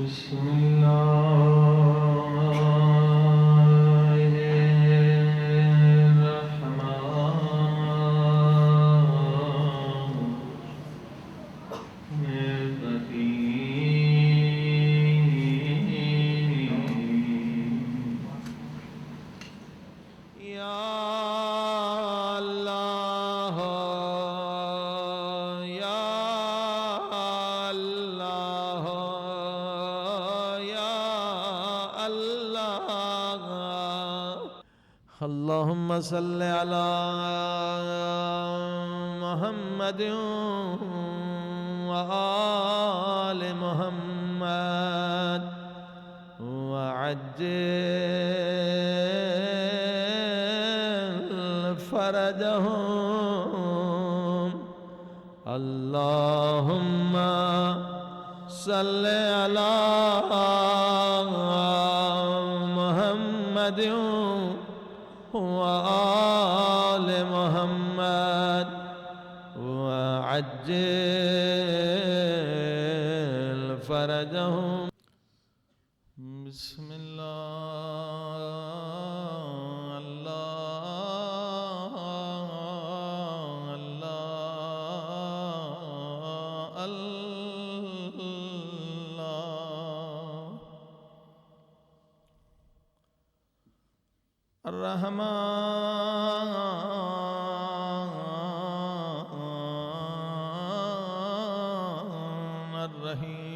بسم الله الرحمن الرحيم يا الله يا الله يا الله اللهم صل على محمد وآل محمد وعجل فرجهم اللهم صل على محمد وآل محمد وعجل فرجهم بسم الله الله الله الله الرحمن الرحیم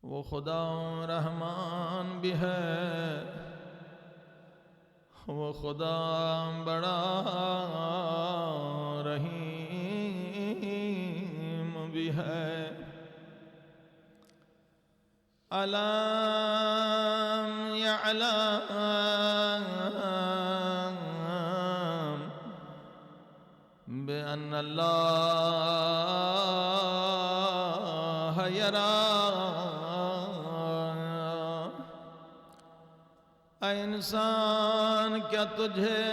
وہ خدا رحمان بھی ہے، وہ خدا بڑا رحیم بھی ہے۔ الم یعلم بأن اللہ یرا، اے انسان کیا تجھے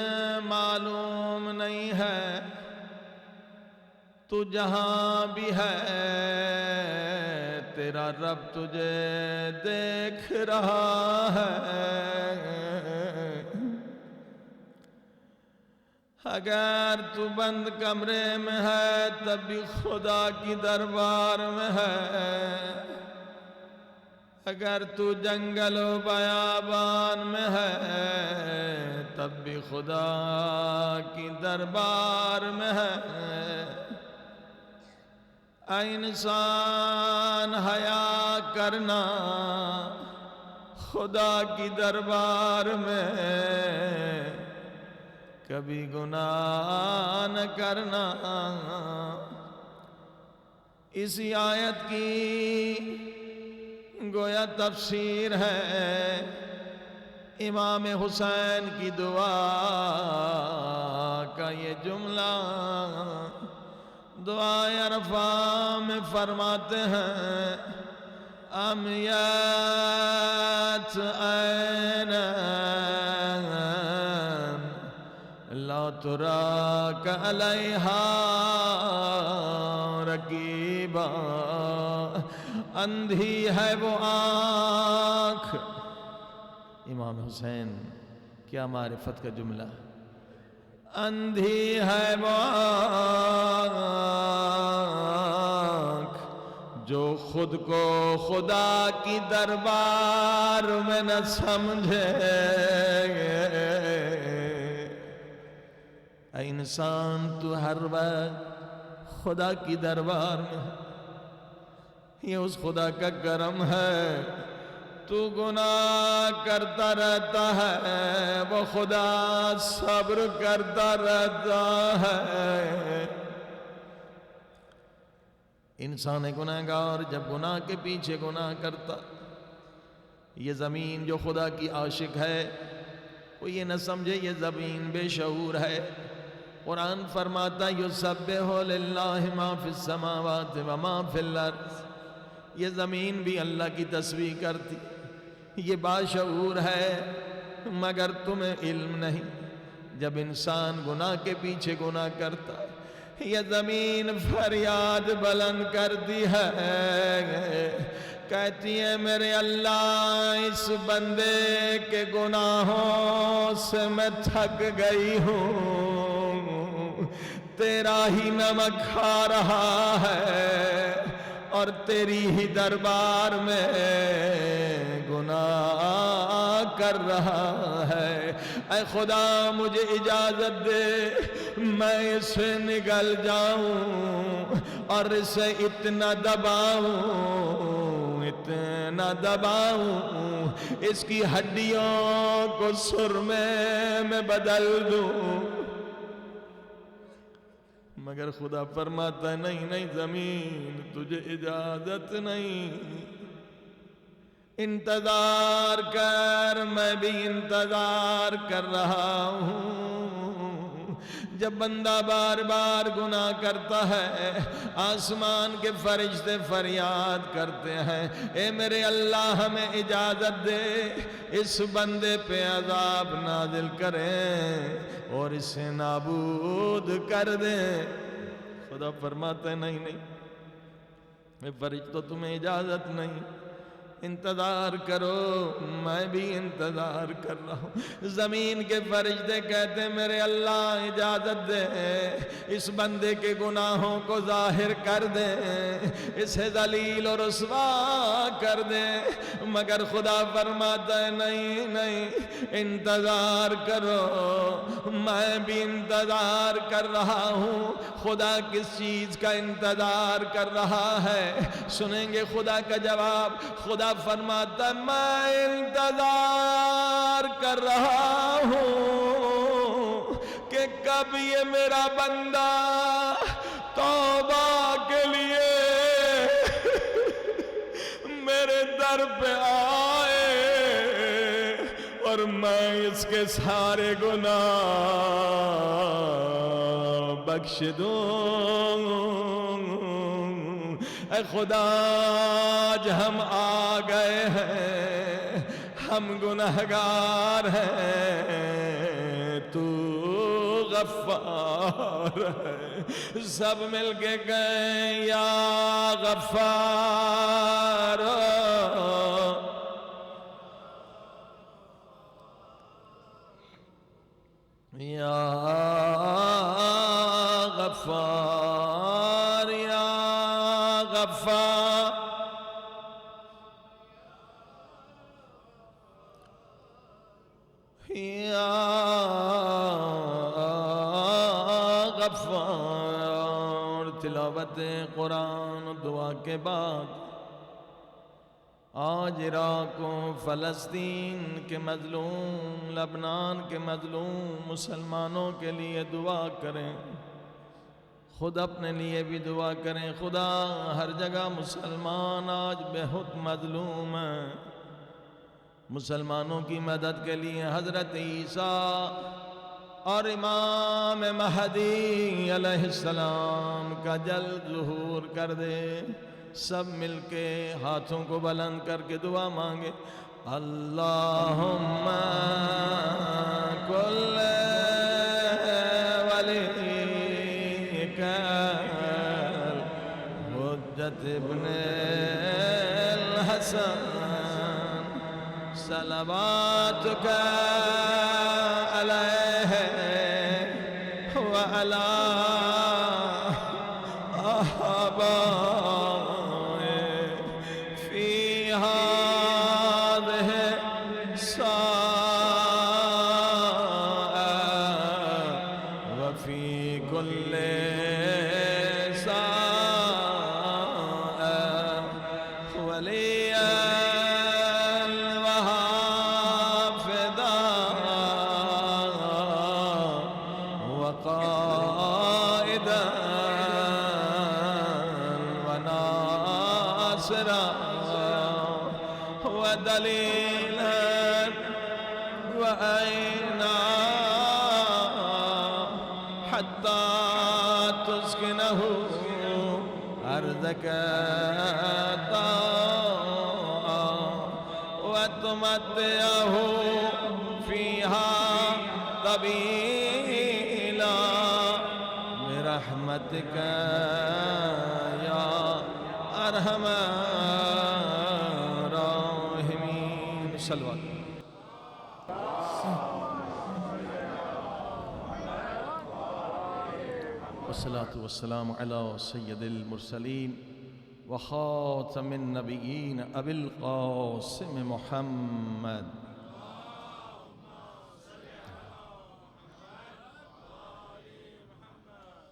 معلوم نہیں ہے تو جہاں بھی ہے تیرا رب تجھے دیکھ رہا ہے۔ اگر تو بند کمرے میں ہے تب بھی خدا کی دربار میں ہے، اگر تو جنگل و بیابان میں ہے تب بھی خدا کی دربار میں ہے۔ اے انسان حیا کرنا خدا کی دربار میں، کبھی گناہ نہ کرنا۔ اسی آیت کی گویا تفسیر ہے امام حسین کی دعا کا یہ جملہ۔ دعائے عرفہ میں فرماتے ہیں امیت عین لا تراک علیہا رقیبا، اندھی ہے وہ آنکھ۔ امام حسین کیا معرفت کا جملہ، اندھی ہے وہ آنکھ جو خود کو خدا کی دربار میں نہ سمجھے۔ اے انسان تو ہر وقت خدا کی دربار میں، یہ اس خدا کا کرم ہے۔ تو گناہ کرتا رہتا ہے، وہ خدا صبر کرتا رہتا ہے۔ انسان گناہگار جب گناہ کے پیچھے گناہ کرتا، یہ زمین جو خدا کی عاشق ہے وہ یہ نہ سمجھے یہ زمین بے شعور ہے۔ قرآن فرماتا یسبح للہ ما فی السماوات و ما فی الارض، یہ زمین بھی اللہ کی تسبیح کرتی، یہ باشعور ہے مگر تمہیں علم نہیں، جب انسان گناہ کے پیچھے گناہ کرتا ہے یہ زمین فریاد بلند کرتی ہے، کہتی ہے میرے اللہ اس بندے کے گناہوں سے میں تھک گئی ہوں، تیرا ہی نمک کھا رہا ہے اور تیری ہی دربار میں گناہ کر رہا ہے، اے خدا مجھے اجازت دے میں اسے نگل جاؤں اور اسے اتنا دباؤں اس کی ہڈیوں کو سرمے میں بدل دوں، مگر خدا فرماتا ہے نہیں زمین تجھے اجازت نہیں، انتظار کر، میں بھی انتظار کر رہا ہوں۔ جب بندہ بار بار گناہ کرتا ہے آسمان کے فرشتے فریاد کرتے ہیں اے میرے اللہ ہمیں اجازت دے اس بندے پہ عذاب نازل کریں اور اسے نابود کر دیں۔ خدا فرماتا ہے نہیں اے فرشتوں تمہیں اجازت نہیں، انتظار کرو میں بھی انتظار کر رہا ہوں۔ زمین کے فرشتے کہتے ہیں میرے اللہ اجازت دے اس بندے کے گناہوں کو ظاہر کر دے، اسے ذلیل اور رسوا کر دے، مگر خدا فرماتا ہے نہیں انتظار کرو، میں بھی انتظار کر رہا ہوں۔ خدا کس چیز کا انتظار کر رہا ہے؟ سنیں گے خدا کا جواب۔ خدا فرماتا میں انتظار کر رہا ہوں کہ کب یہ میرا بندہ توبہ کے لیے میرے در پہ آئے اور میں اس کے سارے گناہ بخش دوں۔ اے خدا آج ہم آ گئے ہیں، ہم گنہگار ہیں، تو غفار ہے۔ سب مل کے گئے یا غفار، یا غفار، یا غفار، یا غفار۔ تلاوت قرآن دعا کے بعد آج عراق و فلسطین کے مظلوم، لبنان کے مظلوم مسلمانوں کے لیے دعا کریں، خود اپنے لیے بھی دعا کریں۔ خدا ہر جگہ مسلمان آج بہت مظلوم ہیں، مسلمانوں کی مدد کے لیے حضرت عیسیٰ اور امام مہدی علیہ السلام کا جلد ظہور کر دے۔ سب مل کے ہاتھوں کو بلند کر کے دعا مانگے۔ اللہم کل ولیک حجت ابن الحسن صلواتک علیہ وعلی ودليلا وعينا حتى تسكنه أرضك طوعا وتمتعه فيها طويلا برحمتک یا ارحم الراحمین. صلوات. والصلاة والسلام على سید المرسلین وخاتم النبیین ابی القاسم محمد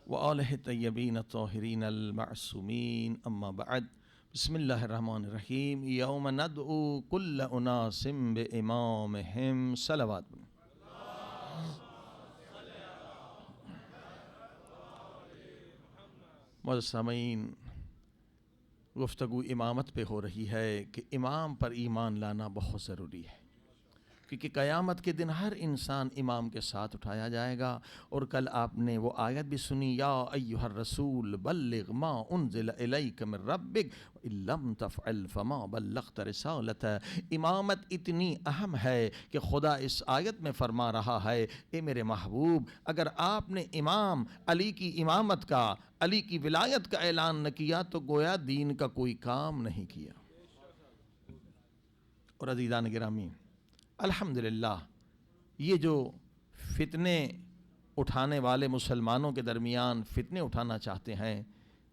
وآلہ الطیبین الطاہرین المعصومین. اما بعد. بسم اللہ الرحمن الرحیم. یوم ندعو کل اناس بامامہم. صلوات. معزز سامعین، گفتگو امامت پہ ہو رہی ہے کہ امام پر ایمان لانا بہت ضروری ہے، کیونکہ قیامت کے دن ہر انسان امام کے ساتھ اٹھایا جائے گا. اور کل آپ نے وہ آیت بھی سنی، یا ایھا الرسول بلغ ما انزل الیک من ربک وان لم تفعل فما بلغت رسالتہ. امامت اتنی اہم ہے کہ خدا اس آیت میں فرما رہا ہے، اے میرے محبوب، اگر آپ نے امام علی کی امامت کا، علی کی ولایت کا اعلان نہ کیا تو گویا دین کا کوئی کام نہیں کیا. اور عزیزان گرامی، الحمدللہ یہ جو فتنے اٹھانے والے مسلمانوں کے درمیان فتنے اٹھانا چاہتے ہیں،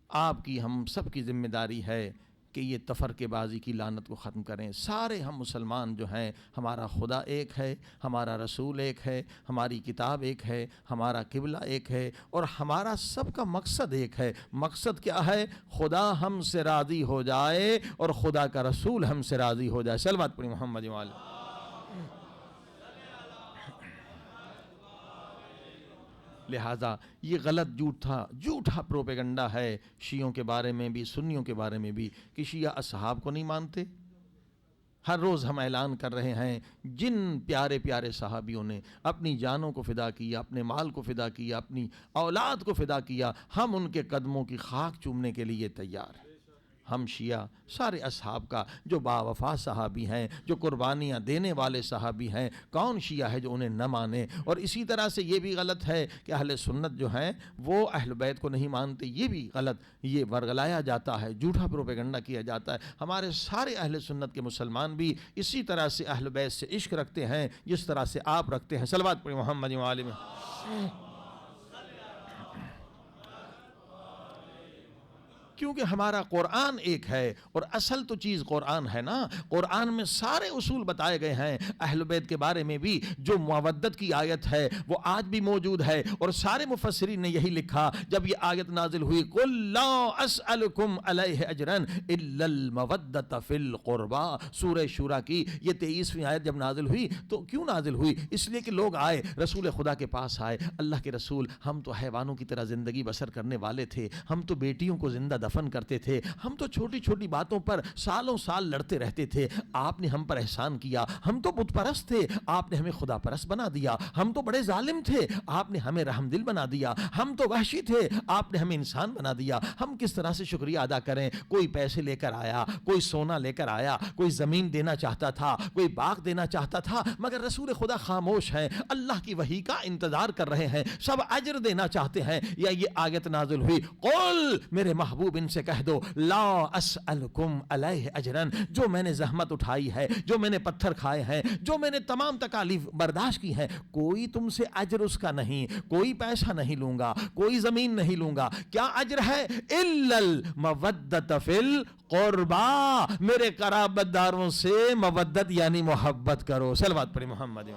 آپ کی ہم سب کی ذمہ داری ہے کہ یہ تفرقے بازی کی لعنت کو ختم کریں. سارے ہم مسلمان جو ہیں، ہمارا خدا ایک ہے، ہمارا رسول ایک ہے، ہماری کتاب ایک ہے، ہمارا قبلہ ایک ہے، اور ہمارا سب کا مقصد ایک ہے. مقصد کیا ہے؟ خدا ہم سے راضی ہو جائے اور خدا کا رسول ہم سے راضی ہو جائے. صلوات پڑھی محمد وعلیہ. لہٰذا یہ غلط جھوٹا پروپیگنڈا ہے شیعوں کے بارے میں بھی، سنیوں کے بارے میں بھی، کہ شیعہ اصحاب کو نہیں مانتے. ہر روز ہم اعلان کر رہے ہیں، جن پیارے پیارے صحابیوں نے اپنی جانوں کو فدا کیا، اپنے مال کو فدا کیا، اپنی اولاد کو فدا کیا، ہم ان کے قدموں کی خاک چومنے کے لیے تیار ہیں. ہم شیعہ سارے اصحاب کا جو باوفا صحابی ہیں، جو قربانیاں دینے والے صحابی ہیں، کون شیعہ ہے جو انہیں نہ مانے؟ اور اسی طرح سے یہ بھی غلط ہے کہ اہل سنت جو ہیں وہ اہل بیت کو نہیں مانتے. یہ بھی غلط، یہ ورگلایا جاتا ہے، جھوٹا پروپیگنڈا کیا جاتا ہے. ہمارے سارے اہل سنت کے مسلمان بھی اسی طرح سے اہل بیت سے عشق رکھتے ہیں جس طرح سے آپ رکھتے ہیں. صلوات پڑھی محمد وآلہ میں. کیونکہ ہمارا قرآن ایک ہے، اور اصل تو چیز قرآن ہے نا. قرآن میں سارے اصول بتائے گئے ہیں. اہل بیت کے بارے میں بھی جو مودت کی آیت ہے وہ آج بھی موجود ہے، اور سارے مفسرین نے یہی لکھا جب یہ آیت نازل ہوئی، قُل لَا أَسْأَلُكُمْ عَلَيْهِ أَجْرًا إِلَّا الْمَوَدَّةَ فِي الْقُرْبَى. سورہ شورى کی یہ 23ویں آیت جب نازل ہوئی تو کیوں نازل ہوئی؟ اس لیے کہ لوگ آئے، رسول خدا کے پاس آئے، اللہ کے رسول، ہم تو حیوانوں کی طرح زندگی بسر کرنے والے تھے، ہم تو بیٹیوں کو زندہ دفن کرتے تھے، ہم تو چھوٹی چھوٹی باتوں پر سالوں سال لڑتے رہتے تھے. آپ نے ہم پر احسان کیا، ہم تو بت پرست تھے، آپ نے ہمیں خدا پرست بنا دیا. ہم تو بڑے ظالم تھے، آپ نے ہمیں رحم دل بنا دیا. ہم تو وحشی تھے، آپ نے ہمیں انسان بنا دیا. ہم کس طرح سے شکریہ ادا کریں؟ کوئی پیسے لے کر آیا، کوئی سونا لے کر آیا، کوئی زمین دینا چاہتا تھا، کوئی باغ دینا چاہتا تھا، مگر رسول خدا خاموش ہیں، اللہ کی وحی کا انتظار کر رہے ہیں، سب اجر دینا چاہتے ہیں. یا یہ آیت نازل ہوئی، قل، میرے محبوب ان سے کہہ دو، لا اسألکم علیہ اجرن، جو میں نے زحمت اٹھائی ہے، جو میں نے پتھر کھائے ہیں، جو میں نے تمام تکالیف برداشت کی ہیں، کوئی تم سے اجر اس کا نہیں، کوئی پیسہ نہیں لوں گا، کوئی زمین نہیں لوں گا. کیا اجر ہے؟ الا المودۃ فی القربا، میرے قرابت داروں سے مودت یعنی محبت کرو. صلوات پڑھی محمد.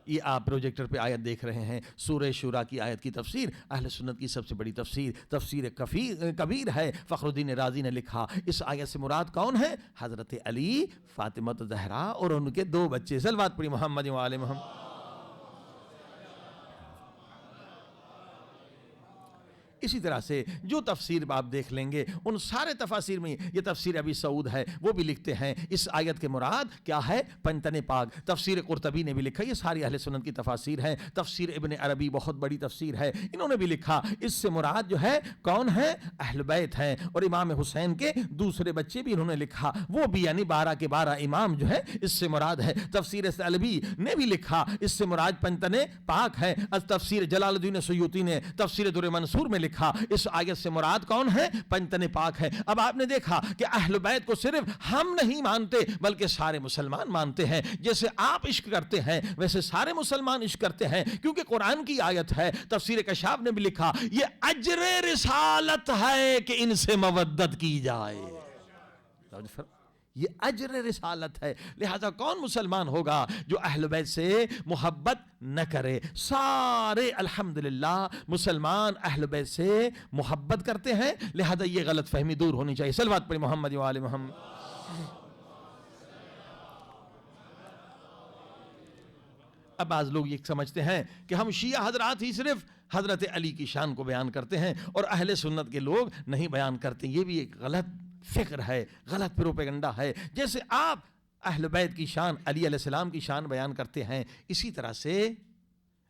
یہ آپ پروجیکٹر پہ آیت دیکھ رہے ہیں، سورہ شورى کی آیت کی تفسیر اہل سنت کی سب سے بڑی تفسیر کبیر ہے. فخر الدین رازی نے لکھا، اس آیت سے مراد کون ہے؟ حضرت علی، فاطمہ زہرا اور ان کے 2 بچے. صلوات پڑھی محمد وآلہ محمد. اسی طرح سے جو تفسیر آپ دیکھ لیں گے ان سارے تفاسیر میں یہ تفسیر ابی سعود ہے وہ بھی لکھتے ہیں اس آیت کے مراد کیا ہے پنجتن پاک. تفسیر قرطبی نے بھی لکھا, یہ ساری اہل سنت کی تفاسیر ہیں. تفسیر ابن عربی بہت بڑی تفسیر ہے, انہوں نے بھی لکھا اس سے مراد جو ہے کون ہے, اہل بیت ہیں. اور امام حسین کے دوسرے بچے بھی انہوں نے لکھا, وہ بھی یعنی 12 کے 12 امام جو ہے اس سے مراد ہے. تفسیر ثعلبی نے بھی لکھا اس سے مراد پنجتن پاک ہے. تفسیر جلال الدین سیوطی نے تفسیر در منصور میں لکھا اس آیت سے مراد کون ہے, پنجتن پاک ہے. اب آپ نے دیکھا کہ اہل بیت کو صرف ہم نہیں مانتے بلکہ سارے مسلمان مانتے ہیں. جیسے آپ عشق کرتے ہیں ویسے سارے مسلمان عشق کرتے ہیں, کیونکہ قرآن کی آیت ہے. تفسیر کشاف نے بھی لکھا یہ اجر رسالت ہے کہ ان سے مودت کی جائے, یہ اجر رسالت ہے. لہذا کون مسلمان ہوگا جو اہل بیت سے محبت نہ کرے؟ سارے الحمدللہ مسلمان اہل بیت سے محبت کرتے ہیں. لہذا یہ غلط فہمی دور ہونی چاہیے. صلوات پڑھیں محمد و آل محمد. اب بعض لوگ یہ سمجھتے ہیں کہ ہم شیعہ حضرات ہی صرف حضرت علی کی شان کو بیان کرتے ہیں اور اہل سنت کے لوگ نہیں بیان کرتے. یہ بھی ایک غلط فکر ہے, غلط پروپیگنڈا ہے. جیسے آپ اہل بیت کی شان, علی علیہ السلام کی شان بیان کرتے ہیں, اسی طرح سے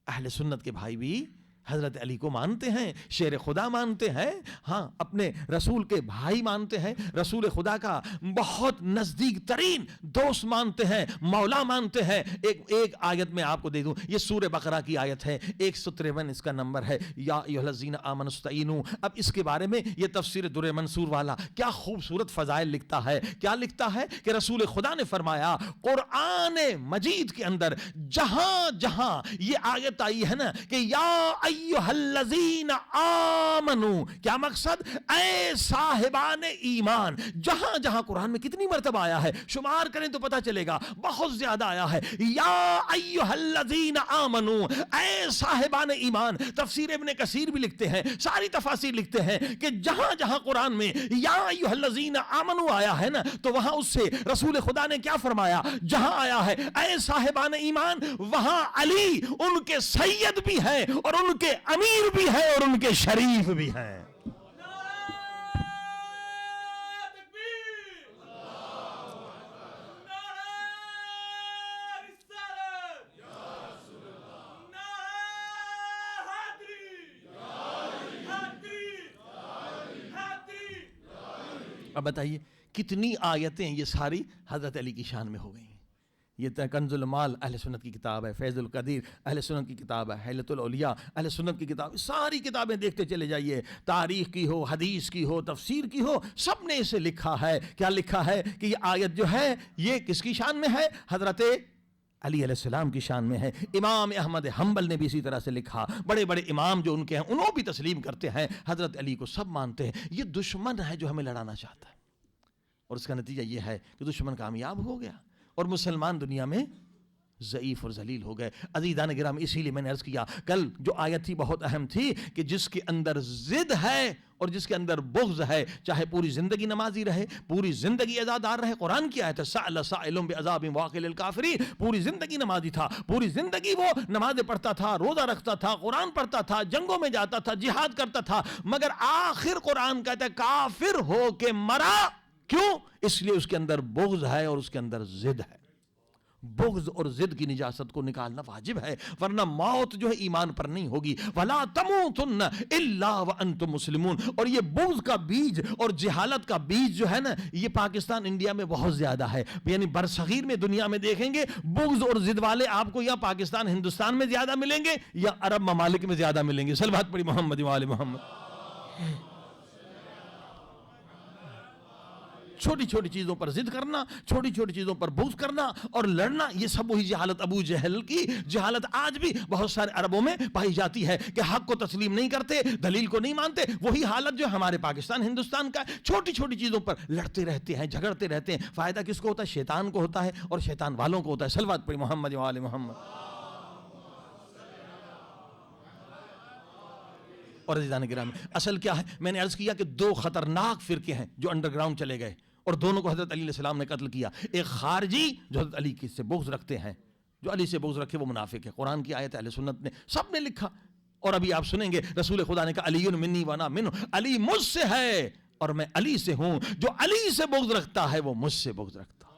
اہل سنت کے بھائی بھی حضرت علی کو مانتے ہیں, شیر خدا مانتے ہیں, ہاں اپنے رسول کے بھائی مانتے ہیں, رسول خدا کا بہت نزدیک ترین دوست مانتے ہیں, مولا مانتے ہیں. ایک آیت میں آپ کو دے دوں, یہ سورہ بقرہ کی آیت ہے, 153 اس کا نمبر ہے, یا ایھا الذین آمنوا استعینوا. اب اس کے بارے میں یہ تفسیر در منصور والا کیا خوبصورت فضائل لکھتا ہے. کیا لکھتا ہے کہ رسول خدا نے فرمایا قرآن مجید کے اندر جہاں جہاں یہ آیت آئی ہے نا کہ یا ایھا الذین آمنوا, کیا مقصد, اے صاحبان ایمان. جہاں جہاں قرآن میں کتنی مرتبہ آیا ہے, شمار کریں تو پتہ چلے گا, بہت زیادہ آیا ہے. یا ایھا الذین آمنوا, اے صاحبان ایمان. تفسیر ابن کثیر بھی لکھتے ہیں, ساری تفاسیر لکھتے ہیں کہ جہاں جہاں قرآن میں یا ایھا الذین آمنوا آیا ہے نا تو وہاں اس سے رسول خدا نے کیا فرمایا, جہاں آیا ہے اے صاحبان ایمان وہاں علی ان کے سید بھی ہے اور ان کے امیر بھی ہے اور ان کے شریف بھی ہیں. اب بتائیے کتنی آیتیں یہ ساری حضرت علی کی شان میں ہو گئی. یہ کنز المال اہل سنت کی کتاب ہے, فیض القدیر اہل سنت کی کتاب ہے, حیلۃ الاولیاء اہل سنت کی کتاب. ساری کتابیں دیکھتے چلے جائیے, تاریخ کی ہو, حدیث کی ہو, تفسیر کی ہو, سب نے اسے لکھا ہے. کیا لکھا ہے کہ یہ آیت جو ہے یہ کس کی شان میں ہے, حضرت علی علیہ السلام کی شان میں ہے. امام احمد حنبل نے بھی اسی طرح سے لکھا, بڑے بڑے امام جو ان کے ہیں انہوں بھی تسلیم کرتے ہیں, حضرت علی کو سب مانتے ہیں. یہ دشمن ہے جو ہمیں لڑانا چاہتا ہے اور اس کا نتیجہ یہ ہے کہ دشمن کامیاب ہو گیا اور مسلمان دنیا میں ضعیف اور ذلیل ہو گئے. عزیزان گرامی, اسی لیے میں نے عرض کیا کل جو آیت تھی بہت اہم تھی کہ جس کے اندر ضد ہے اور جس کے اندر بغض ہے, چاہے پوری زندگی نمازی رہے, پوری زندگی عزادار رہے. قرآن کی آیت ہے سأل سائل بعذاب واقع للکافرین, پوری زندگی نمازی تھا, پوری زندگی وہ نمازیں پڑھتا تھا, روزہ رکھتا تھا, قرآن پڑھتا تھا, جنگوں میں جاتا تھا, جہاد کرتا تھا, مگر آخر قرآن کہتا ہے کافر ہو کے مرا. کیوں؟ اس لیے اس کے اندر بغض ہے اور اس کے اندر ضد ہے. بغض اور ضد کی نجاست کو نکالنا واجب ہے, ورنہ موت جو ہے ایمان پر نہیں ہوگی. وَلَا تَمُوتُنَّ إِلَّا وَأَنْتُمْ مُسْلِمُونَ. اور یہ بغض کا بیج اور جہالت کا بیج جو ہے نا, یہ پاکستان انڈیا میں بہت زیادہ ہے. یعنی برصغیر میں دنیا میں دیکھیں گے بغض اور ضد والے آپ کو یا پاکستان ہندوستان میں زیادہ ملیں گے یا عرب ممالک میں زیادہ ملیں گے. صلوات پڑھی محمد و آل محمد. چھوٹی چھوٹی چیزوں پر ضد کرنا, چھوٹی چھوٹی چیزوں پر بغض کرنا اور لڑنا, یہ سب وہی جہالت ابو جہل کی جہالت آج بھی بہت سارے عربوں میں پائی جاتی ہے کہ حق کو تسلیم نہیں کرتے, دلیل کو نہیں مانتے. وہی حالت جو ہمارے پاکستان ہندوستان کا ہے, چھوٹی چھوٹی چیزوں پر لڑتے رہتے ہیں, جھگڑتے رہتے ہیں. فائدہ کس کو ہوتا ہے؟ شیطان کو ہوتا ہے اور شیطان والوں کو ہوتا ہے. صلوات پڑھی محمد و آل محمد. اور عزیزان گرامی, اصل کیا ہے, میں نے عرض کیا کہ دو خطرناک فرقے ہیں جو انڈر گراؤنڈ چلے گئے اور دونوں کو حضرت علی علیہ السلام نے قتل کیا. ایک خارجی جو حضرت علی سے بغض رکھتے ہیں, جو علی سے بغض رکھے وہ منافق ہے. قرآن کی آیت اہل سنت نے سب نے لکھا اور ابھی آپ سنیں گے رسول خدا نے کہا علی منی وانا منہ، علی مجھ سے ہے اور میں علی سے ہوں، جو علی سے بغض رکھتا ہے وہ مجھ سے بغض رکھتا ہے،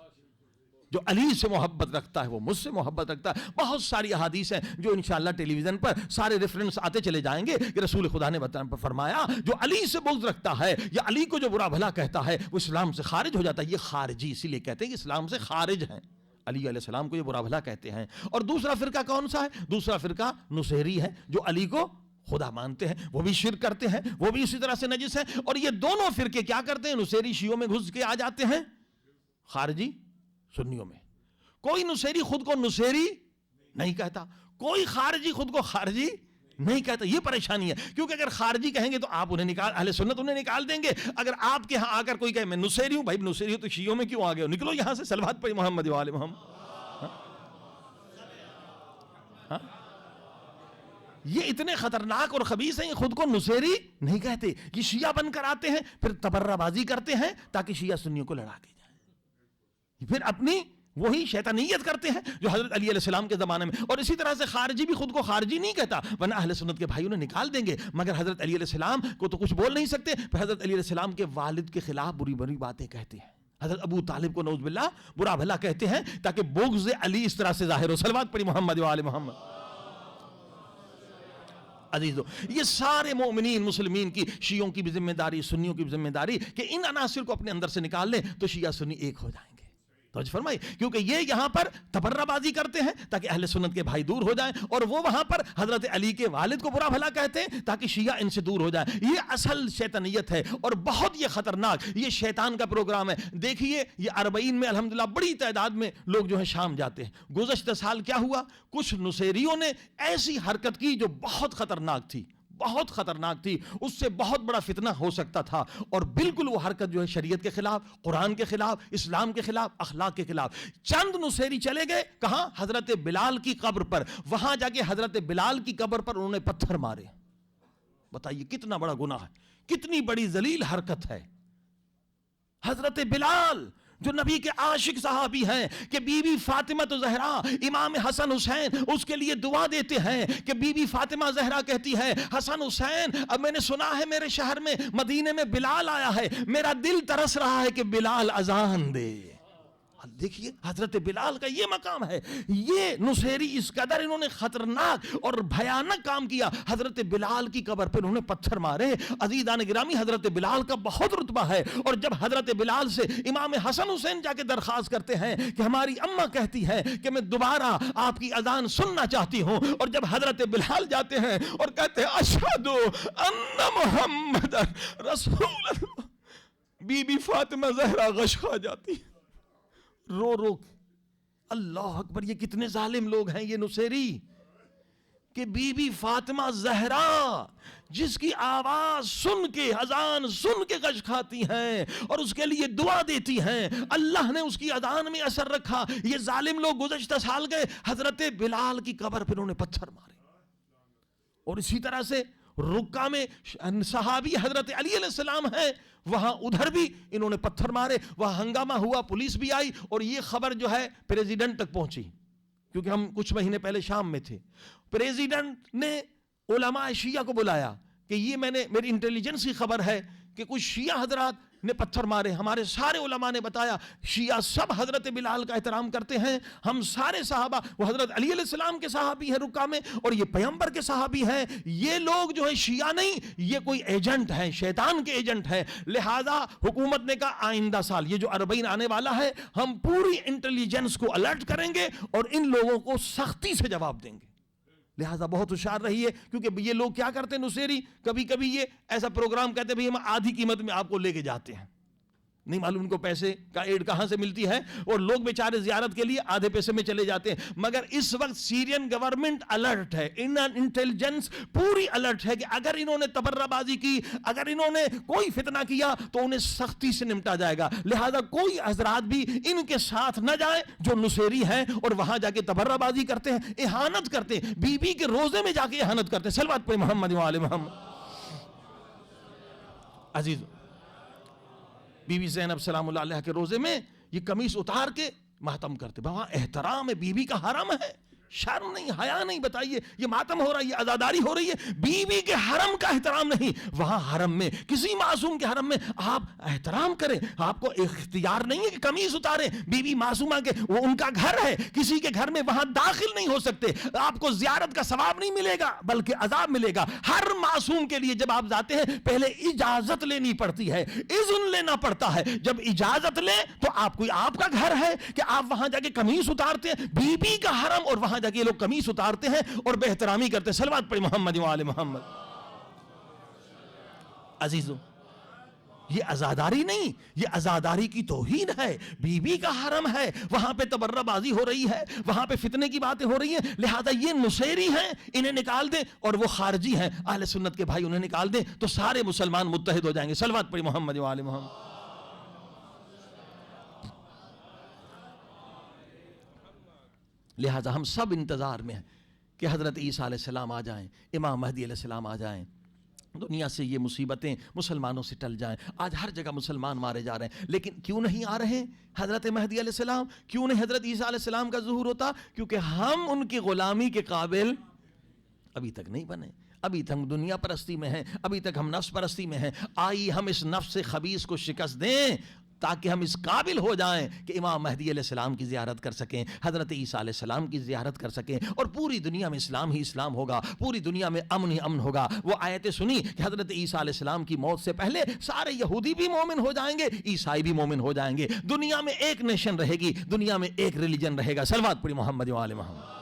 جو علی سے محبت رکھتا ہے وہ مجھ سے محبت رکھتا ہے۔ بہت ساری احادیث ہیں جو انشاءاللہ ٹیلی ویژن پر سارے ریفرنس آتے چلے جائیں گے کہ رسول خدا نے فرمایا جو علی سے بغض رکھتا ہے یا علی کو جو برا بھلا کہتا ہے وہ اسلام سے خارج ہو جاتا ہے۔ یہ خارجی اسی لیے کہتے ہیں کہ اسلام سے خارج ہیں، علی علیہ السلام کو یہ برا بھلا کہتے ہیں۔ اور دوسرا فرقہ کون سا ہے؟ دوسرا فرقہ نصیری ہے، جو علی کو خدا مانتے ہیں، وہ بھی شرک کرتے ہیں، وہ بھی اسی طرح سے نجس ہیں۔ اور یہ دونوں فرقے کیا کرتے ہیں؟ نصیری شیعوں میں گھس کے آ جاتے ہیں، خارجی سنیوں میں۔ کوئی نصیری خود کو نصیری نہیں کہتا، کوئی خارجی خود کو خارجی نہیں کہتا۔ یہ پریشانی ہے، کیونکہ اگر خارجی کہیں گے تو آپ انہیں نکال، اہل سنت انہیں نکال دیں گے۔ اگر آپ کے ہاں آ کر کوئی کہے میں نصیری ہوں، بھائی نصیری ہو تو شیعوں میں کیوں آ گئے ہو؟ نکلو یہاں سے، صلوات پڑھی محمد و آل محمد۔ یہ اتنے خطرناک اور خبیث ہیں، یہ خود کو نصیری نہیں کہتے، یہ شیعہ بن کر آتے ہیں، پھر تبرہ بازی کرتے ہیں تاکہ شیعہ سنیوں کو لڑا کے جائیں، پھر اپنی وہی شیطانیت کرتے ہیں جو حضرت علی علیہ السلام کے زمانے میں۔ اور اسی طرح سے خارجی بھی خود کو خارجی نہیں کہتا، ورنہ اہل سنت کے بھائی انہیں نکال دیں گے، مگر حضرت علی علیہ السلام کو تو کچھ بول نہیں سکتے، پھر حضرت علی علیہ السلام کے والد کے خلاف بری بری باتیں کہتے ہیں، حضرت ابو طالب کو نعوذ باللہ برا بھلا کہتے ہیں تاکہ بغض علی اس طرح سے ظاہر ہو۔ صلوات پڑھی محمد و آل محمد۔ عزیزو، یہ سارے مومنین مسلمین کی، شیعوں کی بھی ذمہ داری، سنیوں کی بھی ذمہ داری کہ ان عناصر کو اپنے اندر سے نکال لیں تو شیعہ سنی ایک ہو جائیں گے۔ توجہ فرمائی، کیونکہ یہ یہاں پر تبرہ بازی کرتے ہیں تاکہ اہل سنت کے بھائی دور ہو جائیں، اور وہ وہاں پر حضرت علی کے والد کو برا بھلا کہتے ہیں تاکہ شیعہ ان سے دور ہو جائیں۔ یہ اصل شیطانیت ہے اور بہت یہ خطرناک، یہ شیطان کا پروگرام ہے۔ دیکھیے یہ 40 میں الحمدللہ بڑی تعداد میں لوگ جو ہیں شام جاتے ہیں۔ گزشتہ سال کیا ہوا؟ کچھ نصیریوں نے ایسی حرکت کی جو بہت خطرناک تھی، بہت خطرناک تھی، اس سے بہت بڑا فتنہ ہو سکتا تھا، اور بالکل وہ حرکت جو ہے شریعت کے خلاف، قرآن کے خلاف، اسلام کے خلاف، اخلاق کے خلاف۔ چند نصیری چلے گئے کہاں؟ حضرت بلال کی قبر پر، وہاں جا کے حضرت بلال کی قبر پر انہوں نے پتھر مارے۔ بتائیے کتنا بڑا گناہ ہے، کتنی بڑی ذلیل حرکت ہے۔ حضرت بلال جو نبی کے عاشق صحابی ہیں کہ بی بی فاطمہ زہرا، امام حسن حسین اس کے لیے دعا دیتے ہیں کہ بی بی فاطمہ زہرا کہتی ہے حسن حسین اب میں نے سنا ہے میرے شہر میں مدینے میں بلال آیا ہے، میرا دل ترس رہا ہے کہ بلال اذان دے۔ دیکھیے حضرت بلال کا یہ مقام ہے۔ یہ نصیری اس قدر انہوں نے خطرناک اور بھیانک کام کیا، حضرت بلال کی قبر پر انہوں نے پتھر مارے۔ عزیزان گرامی، حضرت بلال کا بہت رتبہ ہے، اور جب حضرت بلال سے امام حسن حسین جا کے درخواست کرتے ہیں کہ ہماری اماں کہتی ہے کہ میں دوبارہ آپ کی اذان سننا چاہتی ہوں، اور جب حضرت بلال جاتے ہیں اور کہتے ہیں اشہد ان محمد رسول اللہ، بی بی فاطمہ زہرا غش کھا جاتی ہے، رو رو کے۔ اللہ اکبر، یہ کتنے ظالم لوگ ہیں یہ نصیری کہ بی بی فاطمہ زہرا جس کی آواز سن کے، اذان سن کے غش کھاتی ہیں اور اس کے لیے دعا دیتی ہیں، اللہ نے اس کی اذان میں اثر رکھا۔ یہ ظالم لوگ گزشتہ سال گئے حضرت بلال کی قبر پر انہوں نے پتھر مارے۔ اور اسی طرح سے رکع میں صحابی حضرت علی علیہ السلام ہیں، وہاں ادھر بھی انہوں نے پتھر مارے، وہاں ہنگامہ ہوا، پولیس بھی آئی، اور یہ خبر جو ہے پریزیڈنٹ تک پہنچی، کیونکہ ہم کچھ مہینے پہلے شام میں تھے۔ پریزیڈنٹ نے علماء شیعہ کو بلایا کہ یہ میری انٹیلیجنس کی خبر ہے کہ کچھ شیعہ حضرات نے پتھر مارے۔ ہمارے سارے علماء نے بتایا شیعہ سب حضرت بلال کا احترام کرتے ہیں، ہم سارے صحابہ، وہ حضرت علی علیہ السلام کے صحابی ہیں رکع میں، اور یہ پیغمبر کے صحابی ہیں، یہ لوگ جو ہے شیعہ نہیں، یہ کوئی ایجنٹ ہیں، شیطان کے ایجنٹ ہیں۔ لہذا حکومت نے کہا آئندہ سال یہ جو 40 آنے والا ہے ہم پوری انٹیلیجنس کو الرٹ کریں گے اور ان لوگوں کو سختی سے جواب دیں گے۔ لہٰذا بہت ہوشیار رہیے، کیونکہ یہ لوگ کیا کرتے ہیں نصیری، کبھی کبھی یہ ایسا پروگرام کہتے ہیں بھئی ہم آدھی قیمت میں آپ کو لے کے جاتے ہیں، نہیں معلوم ان کو پیسے کا ایڈ کہاں سے ملتی ہے، اور لوگ بیچارے زیارت کے لیے آدھے پیسے میں چلے جاتے ہیں۔ مگر اس وقت سیرین گورنمنٹ الرٹ ہے، انٹیلیجنس پوری الرٹ ہے کہ اگر انہوں نے تبرہ بازی کی، اگر انہوں نے کوئی فتنہ کیا تو انہیں سختی سے نمٹا جائے گا۔ لہذا کوئی حضرات بھی ان کے ساتھ نہ جائیں جو نصیری ہیں اور وہاں جا کے تبرہ بازی کرتے ہیں، اہانت کرتے ہیں، بی بی کے روزے میں جا کے اہانت کرتے ہیں۔ صلوات پڑھیں محمد و آل محمد۔ عزیز بی بی زینب سلام اللہ علیہ کے روزے میں یہ قمیص اتار کے ماتم کرتے، وہاں احترام ہے، بی بی کا حرم ہے، شرم نہیں، حیا نہیں؟ بتائیے، یہ ماتم ہو رہا ہے، یہ عزاداری ہو رہی ہے، بیوی کے حرم کا احترام نہیں۔ وہاں حرم میں، کسی معصوم کے حرم میں آپ احترام کریں، آپ کو اختیار نہیں ہے کہ قمیص اتاریں۔ بیوی معصومہ کے، وہ ان کا گھر ہے، کسی کے گھر میں وہاں داخل نہیں ہو سکتے، آپ کو زیارت کا ثواب نہیں ملے گا بلکہ عذاب ملے گا۔ ہر معصوم کے لیے جب آپ جاتے ہیں پہلے اجازت لینی پڑتی ہے، اذن لینا پڑتا ہے۔ جب اجازت لیں تو آپ کا گھر ہے کہ آپ وہاں جا کے قمیص اتارتے ہیں، بیوی کا حرم، اور وہاں جا کے لوگ قمیص اتارتے ہیں اور بے احترامی کرتے ہیں۔ صلوات پڑھی محمد و آل محمد۔ عزیزو، یہ عزاداری نہیں، یہ عزاداری کی توہین ہے۔ بیوی کا حرم ہے، وہاں پہ تبرہ بازی ہو رہی ہے، وہاں پہ فتنے کی باتیں ہو رہی ہیں، لہذا یہ نصیری ہیں، انہیں نکال دیں، اور وہ خارجی ہیں اہل سنت کے بھائی، انہیں نکال دیں تو سارے مسلمان متحد ہو جائیں گے۔ صلوات پڑھی محمد و آل محمد۔ لہذا ہم سب انتظار میں ہیں کہ حضرت عیسیٰ علیہ السلام آ جائیں، امام مہدی علیہ السلام آ جائیں، دنیا سے یہ مصیبتیں مسلمانوں سے ٹل جائیں۔ آج ہر جگہ مسلمان مارے جا رہے ہیں، لیکن کیوں نہیں آ رہے حضرت مہدی علیہ السلام؟ کیوں نہیں حضرت عیسیٰ علیہ السلام کا ظہور ہوتا؟ کیونکہ ہم ان کی غلامی کے قابل ابھی تک نہیں بنے، ابھی تک ہم دنیا پرستی میں ہیں، ابھی تک ہم نفس پرستی میں ہیں۔ آئیے ہم اس نفس خبیث کو شکست دیں تاکہ ہم اس قابل ہو جائیں کہ امام مہدی علیہ السلام کی زیارت کر سکیں، حضرت عیسیٰ علیہ السلام کی زیارت کر سکیں، اور پوری دنیا میں اسلام ہی اسلام ہوگا، پوری دنیا میں امن ہی امن ہوگا۔ وہ آیتیں سنی کہ حضرت عیسیٰ علیہ السلام کی موت سے پہلے سارے یہودی بھی مومن ہو جائیں گے، عیسائی بھی مومن ہو جائیں گے، دنیا میں ایک نیشن رہے گی، دنیا میں ایک ریلیجن رہے گا۔ صلوات پڑھی محمد و آل محمد۔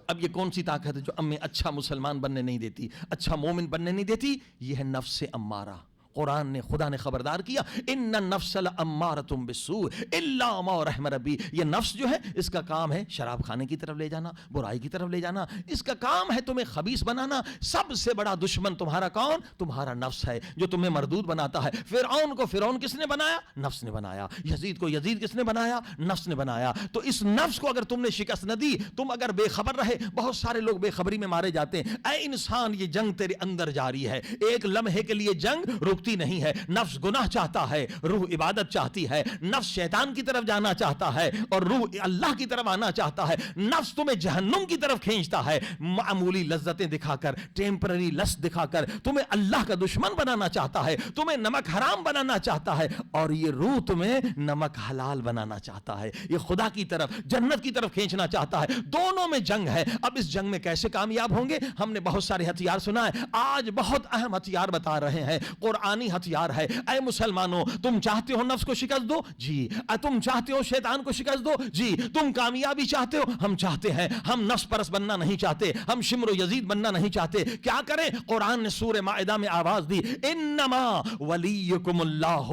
اب یہ کون سی طاقت ہے جو ہمیں اچھا مسلمان بننے نہیں دیتی، اچھا مومن بننے نہیں دیتی؟ یہ ہے نفس امارہ۔ قرآن نے، خدا نے خبردار کیا، ان النفس لامارۃ بالسوء الا ما رحم ربی۔ یہ نفس جو ہے، اس کا کام ہے شراب کھانے کی طرف لے جانا، برائی کی طرف لے جانا، اس کا کام ہے تمہیں خبیث بنانا۔ سب سے بڑا دشمن تمہارا کون؟ تمہارا نفس ہے، جو تمہیں مردود بناتا ہے۔ فرعون کو فرعون کس نے بنایا؟ نفس نے بنایا۔ یزید کو یزید کس نے بنایا؟ نفس نے بنایا۔ تو اس نفس کو اگر تم نے شکست نہ دی، تم اگر بے خبر رہے، بہت سارے لوگ بے خبری میں مارے جاتے ہیں۔ اے انسان، یہ جنگ تیرے اندر جاری ہے، ایک لمحے کے لیے جنگ رکتی نہیں ہے۔ نفس گناہ چاہتا ہے، روح عبادت چاہتی ہے، نفس شیطان کی طرف جانا چاہتا ہے اور روح اللہ کی طرف آنا چاہتا ہے۔ نفس تمہیں جہنم کی طرف کھینچتا ہے، معمولی لذتیں دکھا کر، ٹیمپرری لذت دکھا کر تمہیں اللہ کا دشمن بنانا چاہتا ہے، تمہیں نمک حرام بنانا چاہتا ہے، اور یہ روح تمہیں نمک حلال بنانا چاہتا ہے، یہ خدا کی طرف، جنت کی طرف کھینچنا چاہتا ہے۔ دونوں میں جنگ ہے۔ اب اس جنگ میں کیسے کامیاب ہوں گے؟ ہم نے بہت سارے ہتھیار سنا ہے، آج بہت اہم ہتھیار بتا رہے ہیں، قرآنی ہتھیار ہے۔ اے مسلمانوں، تم چاہتے ہو نفس کو شکست دو؟ جی۔ تم چاہتے ہو شیطان کو شکست دو؟ جی۔ تم کامیابی چاہتے ہو؟ ہم چاہتے ہیں۔ ہم نفس پرست بننا نہیں چاہتے، ہم شمر و یزید بننا نہیں چاہتے۔ کیا کریں؟ قرآن نے سورہ مائدہ میں آواز دی، انما ولیکم اللہ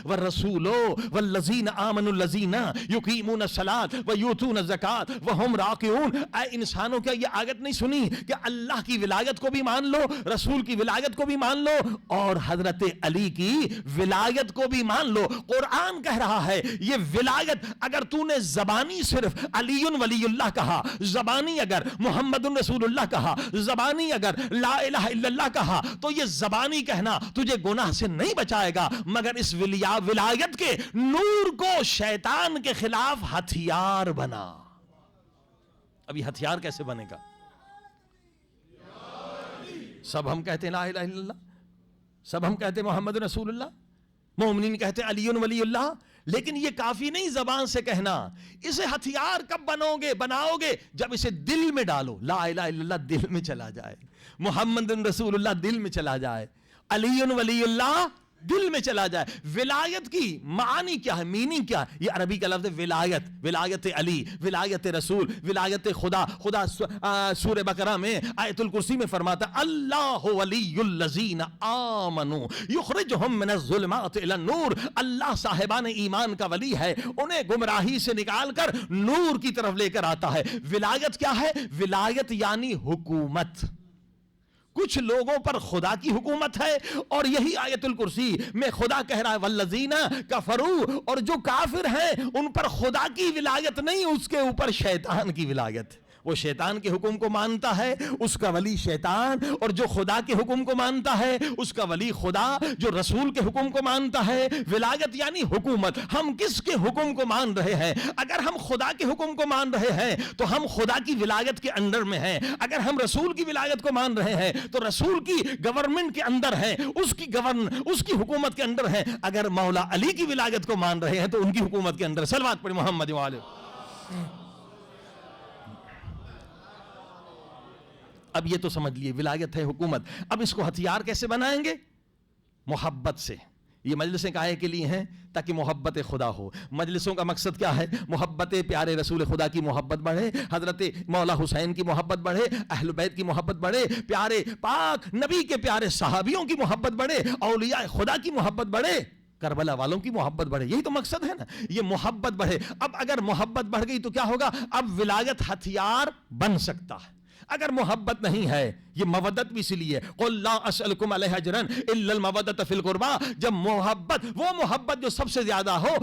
والرسول والذین آمنوا الذین یقیمون الصلاۃ ویؤتون الزکاۃ وہم راکعون۔ اے انسانوں، کیا یہ آیت نہیں سنی کہ اللہ کی ولایت کو بھی مان لو، رسول کی ولایت کو بھی مان لو، اور حضرت علی کی ولایت کو بھی مان لو؟ قرآن کہہ رہا ہے یہ ولایت، اگر تو نے زبانی صرف علی ولی اللہ کہا، زبانی اگر محمد رسول اللہ کہا، زبانی اگر لا الہ الا اللہ کہا، تو یہ زبانی کہنا تجھے گناہ سے نہیں بچائے گا، مگر اس ولایت کے نور کو شیطان کے خلاف ہتھیار بنا۔ اب یہ ہتھیار کیسے بنے گا؟ سب ہم کہتے ہیں لا الہ الا اللہ، سب ہم کہتے ہیں محمد رسول اللہ، مومنین کہتے ہیں علی ولی اللہ، لیکن یہ کافی نہیں زبان سے کہنا۔ اسے ہتھیار کب بناؤ گے؟ جب اسے دل میں ڈالو، لا الہ الا اللہ دل میں چلا جائے، محمد رسول اللہ دل میں چلا جائے، علی ولی اللہ دل میں چلا جائے۔ ولایت کی معنی کیا ہے، میننگ کیا ہے؟ یہ عربی کا لفظ ہے ولایت، ولایت علی، ولایت رسول، ولایت خدا۔ خدا سورہ بقرہ میں آیت الکرسی میں فرماتا ہے، اللہ ولی الذین آمنوا یخرجہم من الظلمات الی النور۔ اللہ صاحبان ایمان کا ولی ہے، انہیں گمراہی سے نکال کر نور کی طرف لے کر آتا ہے۔ ولایت کیا ہے؟ ولایت یعنی حکومت۔ کچھ لوگوں پر خدا کی حکومت ہے، اور یہی آیت الکرسی میں خدا کہہ رہا ہے والذین کفروا، اور جو کافر ہیں ان پر خدا کی ولایت نہیں، اس کے اوپر شیطان کی ولایت۔ وہ شیطان کے حکم کو مانتا ہے اس کا ولی شیطان، اور جو خدا کے حکم کو مانتا ہے اس کا ولی خدا، جو رسول کے حکم کو مانتا ہے۔ ولایت یعنی حکومت۔ ہم کس کے حکم کو مان رہے ہیں؟ اگر ہم خدا کے حکم کو مان رہے ہیں تو ہم خدا کی ولایت کے انڈر میں ہیں۔ اگر ہم رسول کی ولایت کو مان رہے ہیں تو رسول کی گورنمنٹ کے اندر ہیں، اس کی حکومت کے اندر ہیں۔ اگر مولا علی کی ولایت کو مان رہے ہیں تو ان کی حکومت کے اندر۔ صلوات پڑھیں محمد وعلہ۔ اب یہ تو سمجھ لیے ولایت ہے، حکومت۔ اب اس کو ہتھیار کیسے بنائیں گے؟ محبت سے۔ یہ مجلسیں کاہے کے لیے ہیں؟ تاکہ محبت خدا ہو۔ مجلسوں کا مقصد کیا ہے؟ محبت پیارے رسول خدا کی محبت بڑھے، حضرت مولا حسین کی محبت بڑھے، اہل بیت کی محبت بڑھے، پیارے پاک نبی کے پیارے صحابیوں کی محبت بڑھے، اولیاء خدا کی محبت بڑھے، کربلا والوں کی محبت بڑھے۔ یہی تو مقصد ہے نا، یہ محبت بڑھے۔ اب اگر محبت بڑھ گئی تو کیا ہوگا؟ اب ولایت ہتھیار بن سکتا ہے۔ اگر محبت نہیں ہے، یہ مودت بھی اسی لیے قل لا اسألکم علیہ اجرا الا المودۃ فی القربى، جب محبت، وہ محبت جو سب سے زیادہ ہو